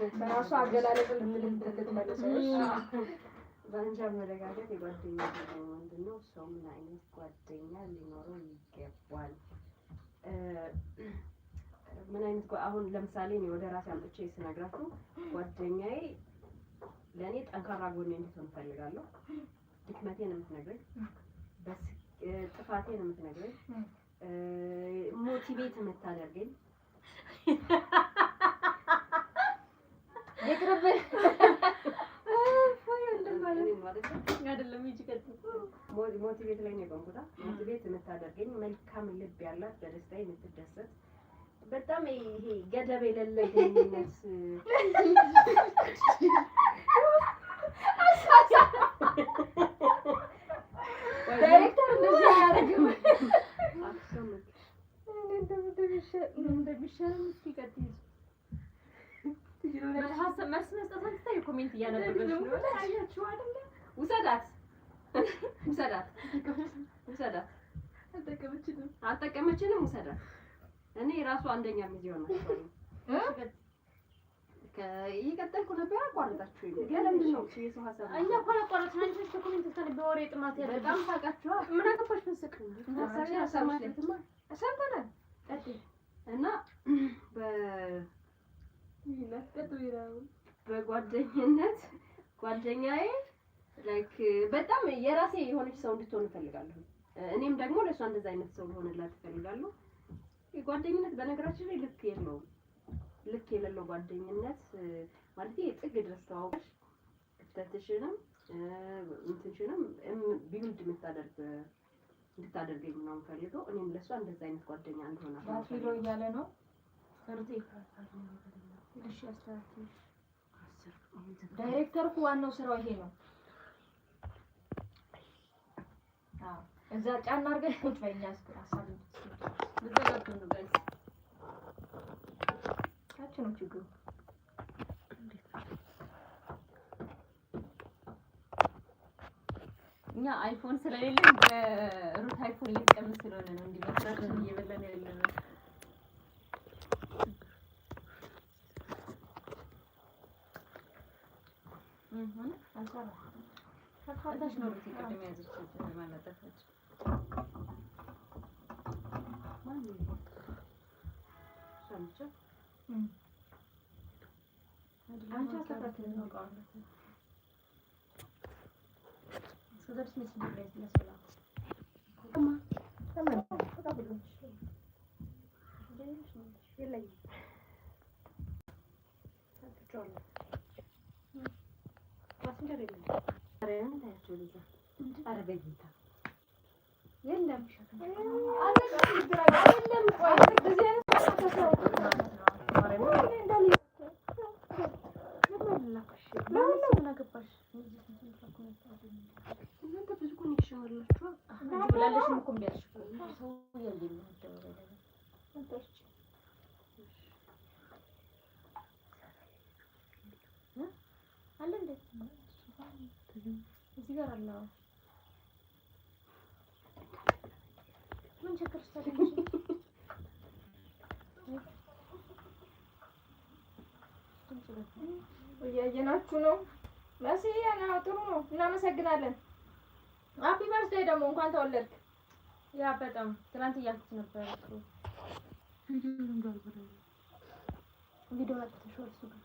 ራሱ አገላለጽ ልትመልሰው በአንቺ አመለካከት የጓደኛ ጥቅም ምንድነው? ሰው ምን አይነት ጓደኛ ሊኖረው ይገባል? ምን አይነት አሁን ለምሳሌ እኔ ወደ ራሴ አምጥቼ ስነግራችሁ ጓደኛዬ ለኔ ጠንካራ ጎኔ እንድትሆን እፈልጋለሁ። ድክመቴን የምትነግረኝ፣ ጥፋቴን የምትነግረኝ፣ ሞቲቬት የምታደርገኝ ይቅርብህ አይደለም እንጂ ሞቲቬት ላይ ነው የቆምኩት። ሞቲቬት የምታደርገኝ መልካም ልብ ያላት በደስታዬ የምትደሰት በጣም ይሄ ገደብ የሌለው ግንኙነት ዳይሬክተር እንደዚህ ያደርግም እንደሚሻለው እስኪቀጥል ሀሳብ መልስ መስጠት አንተ ኮሜንት እያነበበች ነው። አያችሁ አይደል? ውሰዳት አልጠቀመችንም። ውሰዳት። እኔ ራሱ አንደኛ ምን ይሆናል? ይቀጥልኩ ነበር። አቋርጣችሁ ይሄ ለምንድን ነው የሰው ሀሳብ እኛ እኮ አቋርጣችሁ አንቺ ኮሜንት ስታነብ በወሬ ጥማት ያለ በጣም ታውቃችሁ። ምን አገባሽ? ፍስቅ ሰምተናል። እና በጓደኝነት ጓደኛዬ ላይክ በጣም የራሴ የሆነች ሰው እንድትሆን እፈልጋለሁ። እኔም ደግሞ ለሷ እንደዛ አይነት ሰው ሆነላት እፈልጋለሁ። የጓደኝነት በነገራችን ላይ ልክ የሌለው ጓደኝነት ማለት የጥግ ድረስ ተዋውቀሽ ክፍተትሽንም እንትንሽንም ቢውልድ እንድታደርገኝ ነው የምፈልገው። እኔም ለሷ እንደዛ አይነት ጓደኛ እንደሆነ አፍሪዶ እያለ ነው ሰርቴ ዳይሬክተር እኮ ዋናው ስራው ይሄ ነው። አዎ እዛ ጫና አድርገሽ ቁጭ በእኛ ሀሳብ ልትዘጋጁ ነው ጋይስ። ታች ነው ችግሩ። እኛ አይፎን ስለሌለን በሩት አይፎን እየተቀመጠ ስለሆነ ነው እንዴ መስራት እየበላን ያለነው። አንሳራ ፈታሽ ነው ሩት ይቀደም ያዘችው ማለታች ሰምቼ አንቺ አስተካክለሽ ነው ቃል ስለዚህ ምን ይመስላል? እዚህ ጋር አለ ምን ችግር ታደርጊ? እያየናችሁ ነው። መሲያ ነው። ጥሩ ነው። እናመሰግናለን። ሃፒ በርዝዴይ ደግሞ እንኳን ተወለድክ። ያ በጣም ትናንት እያልኩት ነበር እኮ ቪዲዮ አጥተሽው እሱ ጋር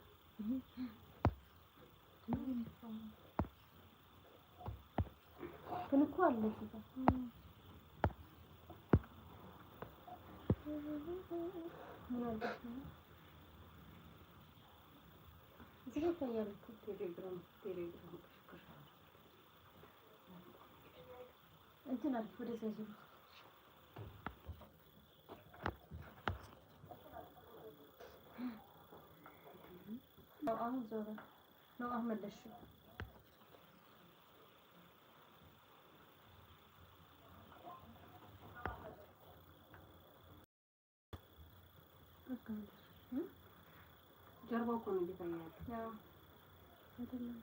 ግን እኮ አለ እዚህ ጋር ምን አልኩት ነው እዚህ ጋር ታያለ እኮ ቴሌግራም እንትን አልኩ ወደ ዘዙ አሁን ዞረ ነው አህመድ ለሽ ጀርባው እኮ ነው የሚታየው። ያው አይደለም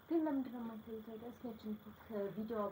ግን ለምንድን ነው የማይታየው? ታዲያ እስኪ ከቪዲዮ